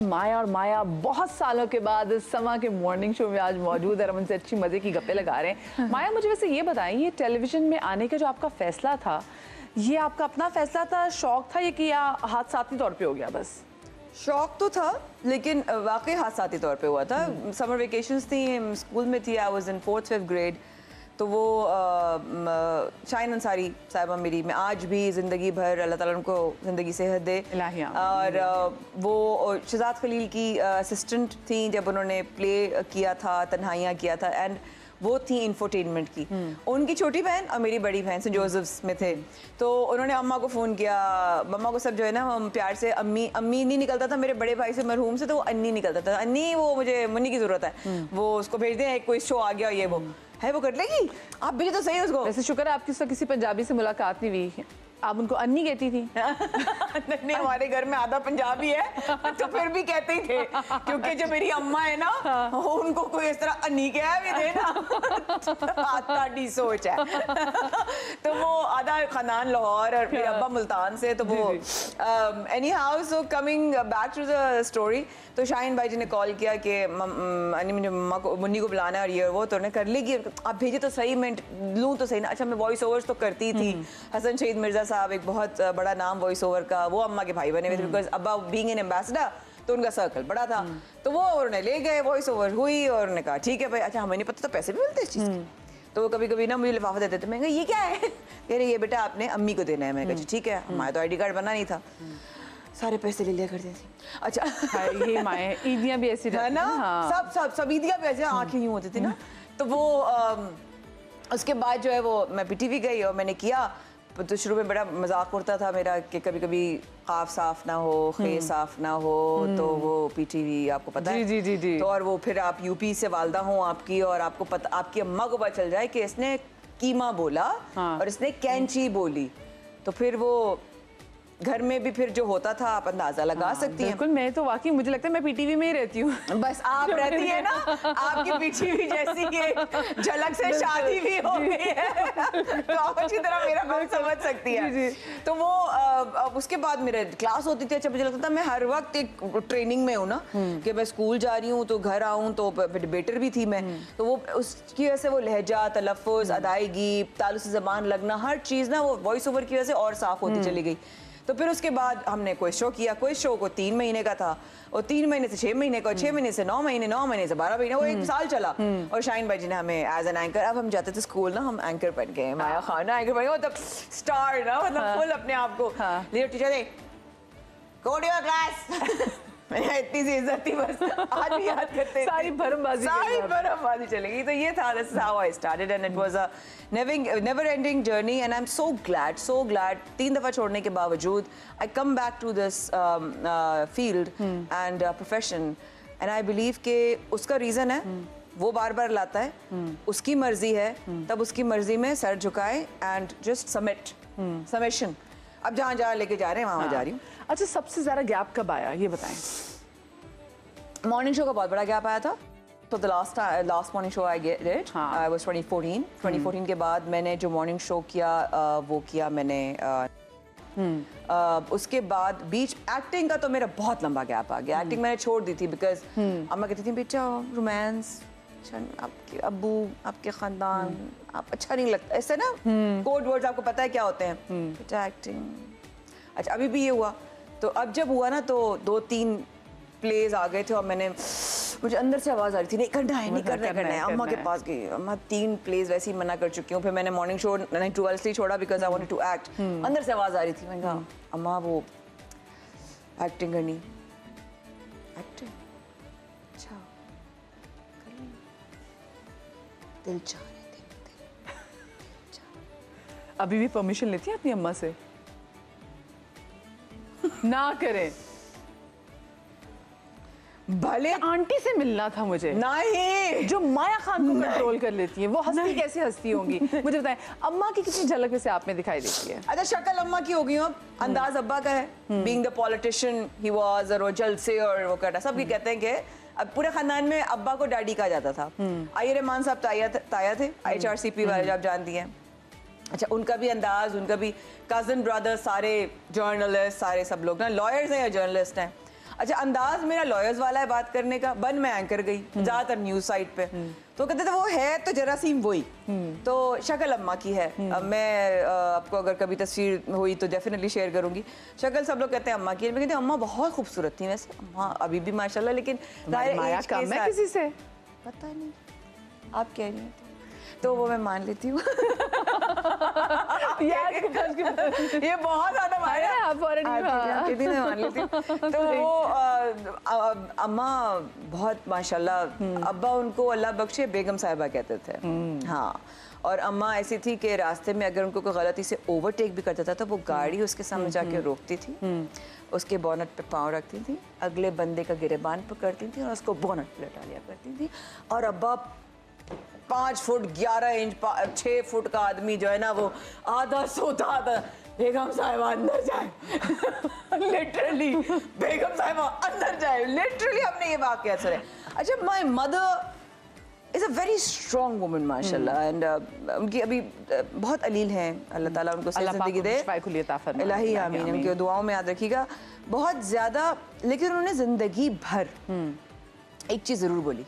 माया और माया बहुत सालों के बाद समा के मॉर्निंग शो में आज मौजूद है। हम उनसे अच्छी मजे की गप्पे लगा रहे हैं। माया, मुझे वैसे ये बताएं, ये टेलीविजन में आने का जो आपका फैसला था, ये आपका अपना फैसला था, शौक था, ये कि या हादसाती तौर पे हो गया? बस शौक तो था, लेकिन वाकई हादसाती तौर पे हुआ था। समर वेकेशंस थी, स्कूल में थी, I was in 4th-5th grade. तो वो शाहीन अंसारी साहिबा मेरी, मैं आज भी ज़िंदगी भर अल्लाह ताला उनको ज़िंदगी सेहत दे, और वो शहजाद खलील की असिस्टेंट थी जब उन्होंने प्ले किया था, तन्हाइयाँ किया था, एंड वो थी इंफोटेनमेंट की। उनकी छोटी बहन और मेरी बड़ी बहन सेंट जोसेफ्स में थे। तो उन्होंने अम्मा को फ़ोन किया, मम्मा को सब जो है ना हम प्यार से अम्मी अम्मी नहीं निकलता था, मेरे बड़े भाई से मरहूम से तो वो अन्नी निकलता था। अन्नी, वो मुझे मुन्नी की ज़रूरत है, वो उसको भेज दें, कोई शो आ गया, ये वो है, वो कर लेगी, आप भेजो तो सही उसको। वैसे शुक्र है आपकी उससे किसी पंजाबी से मुलाकात नहीं हुई, आप उनको अन्नी कहती थी? नहीं, हमारे घर में आधा पंजाबी है तो फिर भी कहते ही थे, क्योंकि जो मेरी अम्मा है ना, उनको कोई इस तरह अन्नी कह भी दे ना, आधी सोच है। तो वो आधा खानदान लाहौर और मेरे अब्बा मुल्तान से, तो वो anyhow, so coming back to the story, तो शाहीन भाई जी ने कॉल किया कि मुझे मम्मा को, मुन्नी को बुलाना है और ये वो, तो उन्होंने कर लेगी, आप भेजे तो सही, मैं लूँ तो सही ना। अच्छा, मैं वॉइस ओवर्स तो करती थी, हसन शहीद मिर्जा साहब एक बहुत बड़ा नाम वॉइस ओवर का, वो अम्मा के भाई बने हुए थे, बिकॉज अब्बा बीइंग एन एम्बेसडर तो उनका सर्कल बड़ा था। तो वो उन्होंने ले गए, वॉइस ओवर हुई, और उन्होंने कहा ठीक है भाई। अच्छा, हमें नहीं पता, तो पैसे भी मिलते इस चीज़ के? तो वो कभी कभी ना मुझे लिफाफा देते थे, मैं कहा ये क्या है, कह रहे ये बेटा आपने अम्मी को देना है। मैं कहा ठीक है, हमारा तो ID कार्ड बना नहीं था, सारे पैसे ले लिया करते थे। अच्छा, ये माए ईदियाँ भी ऐसी है ना, सब ईदियाँ भी ऐसे आँखें यूँ होती थी ना। तो वो उसके बाद जो है वो मैं PTV गई और मैंने किया। तो शुरू में बड़ा मजाक उड़ता था मेरा कि कभी कभी काफ साफ ना हो, खे साफ ना हो, तो वो PTV आपको पता है। जी जी जी। तो और वो फिर आप UP से वालदा हो आपकी, और आपको पता, आपकी अम्मा को पता चल जाए कि इसने कीमा बोला और इसने कैंची बोली, तो फिर वो घर में भी फिर जो होता था आप अंदाजा लगा सकती हैं। बिल्कुल, मैं तो वाकई मुझे लगता है मैं PTV में ही रहती हूँ। बस आप रहती है ना, आपकी PTV जैसी कि झलक से शादी भी हो गई है, तो आप अच्छी तरह मेरा बात समझ सकती है। तो वो उसके बाद मेरे क्लास होती थी। अच्छा, मुझे लगता था मैं हर वक्त एक ट्रेनिंग में हूँ ना, कि मैं स्कूल जा रही हूँ तो घर आऊँ, तो डिबेटर भी थी मैं, तो वो उसकी वजह से वो लहजा, तलफ़ुज़, अदायगी, तालु से ज़बान लगना, हर चीज़ ना वो वॉइस ओवर की वजह से और साफ़ होती चली गई। तो फिर उसके बाद हमने कोई शो किया, कोई शो को 3 महीने का था, और 3 महीने से 6 महीने का, 6 महीने से 9 महीने, 9 महीने से 12 महीने, वो 1 साल चला। और शाहीन भाई जी ने हमें एज एन एंकर, अब हम जाते थे स्कूल ना, हम एंकर बन गए, माया खाना एंकर बन गए, मतलब स्टार ना, मतलब फुल अपने आप को लीडर टीचर है, गो टू योर क्लास। इतनी सी इज्जत थी, बस आज भी याद करते हैं, सारी भरमबाजी चलेगी। तो ये था, this is how I started, and it was a never ending journey, and I'm so glad 3 दफा छोड़ने के बावजूद I come back to this field and profession, and I believe कि उसका रीज़न है, वो बार बार लाता है, उसकी मर्जी है, तब उसकी मर्जी में सर झुकाए एंड जस्ट सबमिशन। अब जहाँ जहाँ लेके जा रहे हैं वहाँ जा रही हूँ। अच्छा, सबसे ज़्यादा गैप कब आया ये बताएं? मॉर्निंग शो का बहुत बड़ा गैप आया था। तो the last morning show I did, I was 2014 के बाद मैंने जो मॉर्निंग शो किया वो किया मैंने। उसके बाद बीच एक्टिंग का तो मेरा बहुत लंबा गैप आ गया। एक्टिंग मैंने छोड़ दी थी बिकॉज अम्मा कहती थी बेटा रोमांस, आपके अब्बू, आपके खानदान, आप अच्छा नहीं लगता, ऐसे ना कोड वर्ड्स आपको पता है क्या होते हैं, बेटा एक्टिंग। अच्छा, अभी भी ये हुआ। तो अब जब हुआ ना, तो 2-3 प्लेज आ गए थे और मुझे अंदर से आवाज़ आ रही थी, नहीं करना है। अम्मा के पास गई, अम्मा 3 प्लेज वैसे ही मना कर चुकी हूँ। फिर मैंने मॉर्निंग शो 12 इसलिए छोड़ा because I wanted to act. अंदर से आवाज़ आ रही थी, मैंने कहा अम्मा वो एक्टिंग करनी, एक्टिंग अच्छा दिल चाह रहे थे। अभी भी परमिशन लेती हैं अपनी अम्मा से? ना करें, भले आंटी से मिलना था मुझे। नहीं, जो माया खान को कंट्रोल कर लेती है, वो हंसती कैसे हंसती होंगी मुझे बताएं। अम्मा की कितनी झलक वैसे आप में दिखाई देती है? अच्छा, शक्ल अम्मा की हो गई, अब अंदाज अब्बा का है। Being the politician he was, और वो जलसे और वो करता, सब ये कहते हैं कि अब पूरे खानदान में अब्बा को डैडी कहा जाता था। आयर रहमान साहब ताया थे, IHRCP वाले, आप जानती हैं। अच्छा, उनका भी अंदाज, उनका भी कजन ब्रदर, सारे जर्नलिस्ट, सारे सब लोग ना लॉयर्स हैं या जर्नलिस्ट हैं। अच्छा, अंदाज मेरा लॉयर्स वाला है बात करने का, बन मैं एंकर गई ज्यादातर न्यूज साइट पे, तो कहते थे वो है तो जरासीम वही, तो शक्ल अम्मा की है। अब मैं आपको अगर कभी तस्वीर हुई तो डेफिनेटली शेयर करूंगी। शक्ल सब लोग कहते हैं अम्मा की, मैं कहती हूँ अम्मा बहुत खूबसूरत थी वैसे, अम्मा अभी भी माशाल्लाह, लेकिन माया कम है किसी से, पता नहीं, आप कह रही हैं तो वो मैं मान लेती हूँ। ये बहुत ज्यादा माया है, आप मान लेती हूँ। तो वो अम्मा बहुत माशाल्लाह, अब्बा उनको अल्लाह बख्शे बेगम साहिबा कहते थे। हाँ, और अम्मा ऐसी थी कि रास्ते में अगर उनको कोई गलती से ओवरटेक भी करता था तो वो गाड़ी उसके सामने जाके रोकती थी, उसके बोनट पे पाँव रखती थी, अगले बंदे का गिरेबान पकड़ती थी और उसको बोनट पे लटा लिया करती थी। और अब्बा 5 फुट 11 इंच 6 फुट का आदमी जो है ना, वो आधा सोता था, बेगम साहिबा अंदर जाए। लिटरली बेगम साहिबा अंदर जाए, लिटरली हमने ये वाकया सुना। अच्छा, my mother is a very strong woman माशाल्लाह, एंड उनकी अभी बहुत अलील हैं, अल्लाह ताला उनको सही जिंदगी दे, इलाही आमीन, उनकी दुआओं में याद रखिएगा बहुत ज्यादा। लेकिन उन्होंने जिंदगी भर एक चीज जरूर बोली,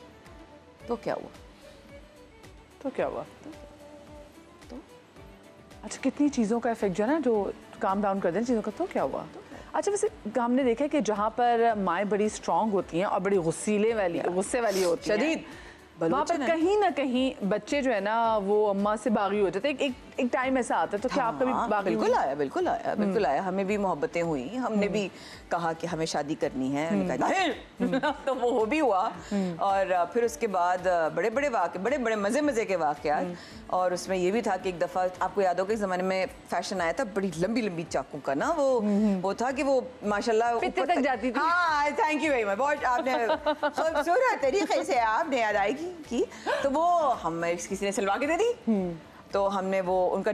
तो क्या हुआ? तो क्या हुआ? तो अच्छा, कितनी चीज़ों का इफेक्ट जो है ना, जो काम डाउन कर दें चीज़ों का, तो क्या हुआ? अच्छा, वैसे हमने देखा है कि जहाँ पर माएँ बड़ी स्ट्रांग होती हैं और बड़ी गुस्से वाली होती हैं, शदीद, वहाँ पर कहीं ना कहीं बच्चे जो है ना वो अम्मा से बागी हो जाते हैं। एक टाइम ऐसा आता है, तो क्या आप कभी बागी? बिल्कुल आया, हमें भी मोहब्बतें हुई, हमने भी कहा कि हमें शादी करनी है, तो वो हो भी हुआ। और फिर उसके बाद बड़े बड़े मजे के वाकयात, और उसमें ये भी था कि एक दफा आपको याद होगा, इस जमाने में फैशन आया था बड़ी लंबी चाकू का ना, वो था कि वो माशाल्लाह पित्ते तक जाती थी। हाँ, थैंक यू वेरी मच, बहुत आपने खूबसूरत तरीके से आपने अदायगी की। तो वो हम किसी ने सिलवा के दे दी, तो हमने वो उनका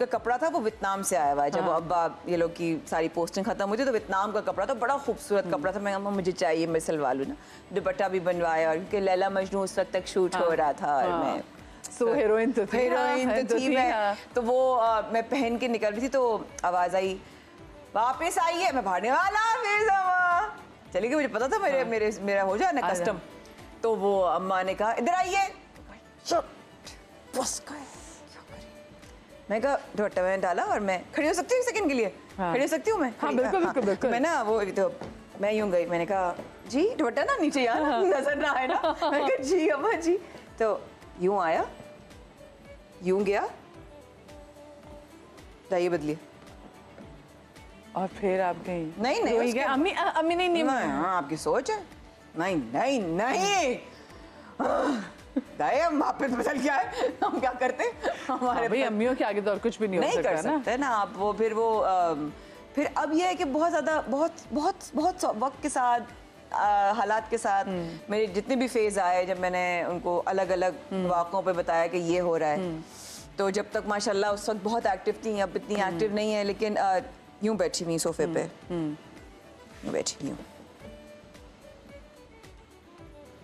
कपड़ा था, वो वियतनाम से आया हुआ है। जब वो अब्बा ये लोग की सारी पोस्टिंग खत्म हुई थी तो वियतनाम का कपड़ा था, बड़ा खूबसूरत कपड़ा था। मैं अम्मा मुझे चाहिए, मैं सिलवा लूँ ना। दुपट्टा भी बनवाया, और क्योंकि लैला मजनू उस वक्त तक शूट हो रहा था, और मैं हीरोइन तो थी मैं, तो वो मैं पहन के निकल रही थी तो आवाज आई, वापस आई है, मैं भागने वाला, चली गई। मुझे पता था मेरा हो जाए ना कस्टम। तो वो अम्मा ने कहा इधर आइए, मैं कहा दुपट्टा मैंने डाला, और मैं खड़ी हो सकती हूँ सेकंड के लिए? खड़ी हो सकती हूँ मैं? हाँ, बिल्कुल। मैं ना वो तो मैं यूं गई, मैंने कहा जी दुपट्टा ना नीचे यार नजर ना आए ना। मैं कहा जी अम्मा जी, तो यूं आया, यूं गया, जाइए बदलिए, और फिर आप गई? नहीं अम्मी नहीं, आपकी सोच है, नहीं हम वापस बदल क्या है, हम क्या करते हमारे भाई अम्मियों के आगे तो और कुछ भी नहीं हो कर सकते ना आप। वो फिर अब ये है कि बहुत ज्यादा बहुत वक्त के साथ हालात के साथ मेरे जितने भी फेज आए, जब मैंने उनको अलग अलग वाक़ों पे बताया कि ये हो रहा है, तो जब तक माशाल्लाह उस वक्त बहुत एक्टिव थी, अब इतनी एक्टिव नहीं है, लेकिन यूं बैठी हुई सोफे पे, बैठी हूँ।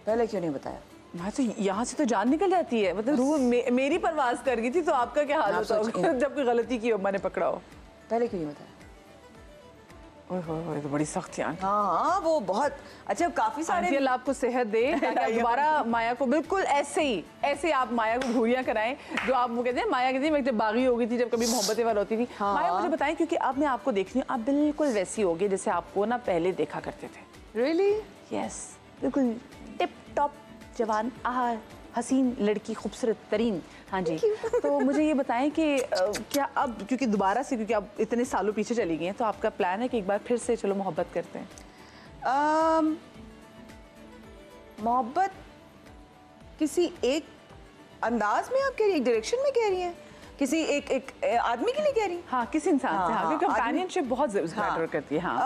पहले क्यों नहीं बताया? मैं तो यहाँ से तो जान निकल जाती है, मतलब रूह मेरी परवाज कर गई थी, तो आपका क्या हाल होता होगा जब कोई गलती की हो, मैंने पकड़ा हो? पहले क्यों नहीं बताया? ओह, तो बड़ी सख्त है। हाँ, वो बहुत अच्छा, काफी सारे, अल्लाह आपको सेहत दे, ताकि दोबारा माया को बिल्कुल ऐसे आप माया को घूरियां कराएं, जो आप वो कहते हैं माया कहती है मैं जब बागी हो गई थी, जब कभी मोहब्बतें वाली होती थी। हाँ। माया मुझे बताएं, क्योंकि अब मैं आपको देख रही हूँ, आप बिल्कुल वैसी हो गई जैसे आपको ना पहले देखा करते थे। रियली? यस, बिल्कुल टिप टॉप जवान, हसीन लड़की, खूबसूरत तरीन। हाँ जी। तो मुझे ये बताएं कि क्या अब, क्योंकि दोबारा से, क्योंकि अब इतने सालों पीछे चली गई हैं, तो आपका प्लान है कि एक बार फिर से चलो मोहब्बत करते हैं? मोहब्बत किसी एक अंदाज में आप कह रही हैं, एक डायरेक्शन में कह रही हैं, किसी एक आदमी के लिए कह रही हैं? हाँ, किसी इंसान से, हाँ, क्योंकि कंपेनियनशिप बहुत मैटर करती है। हाँ।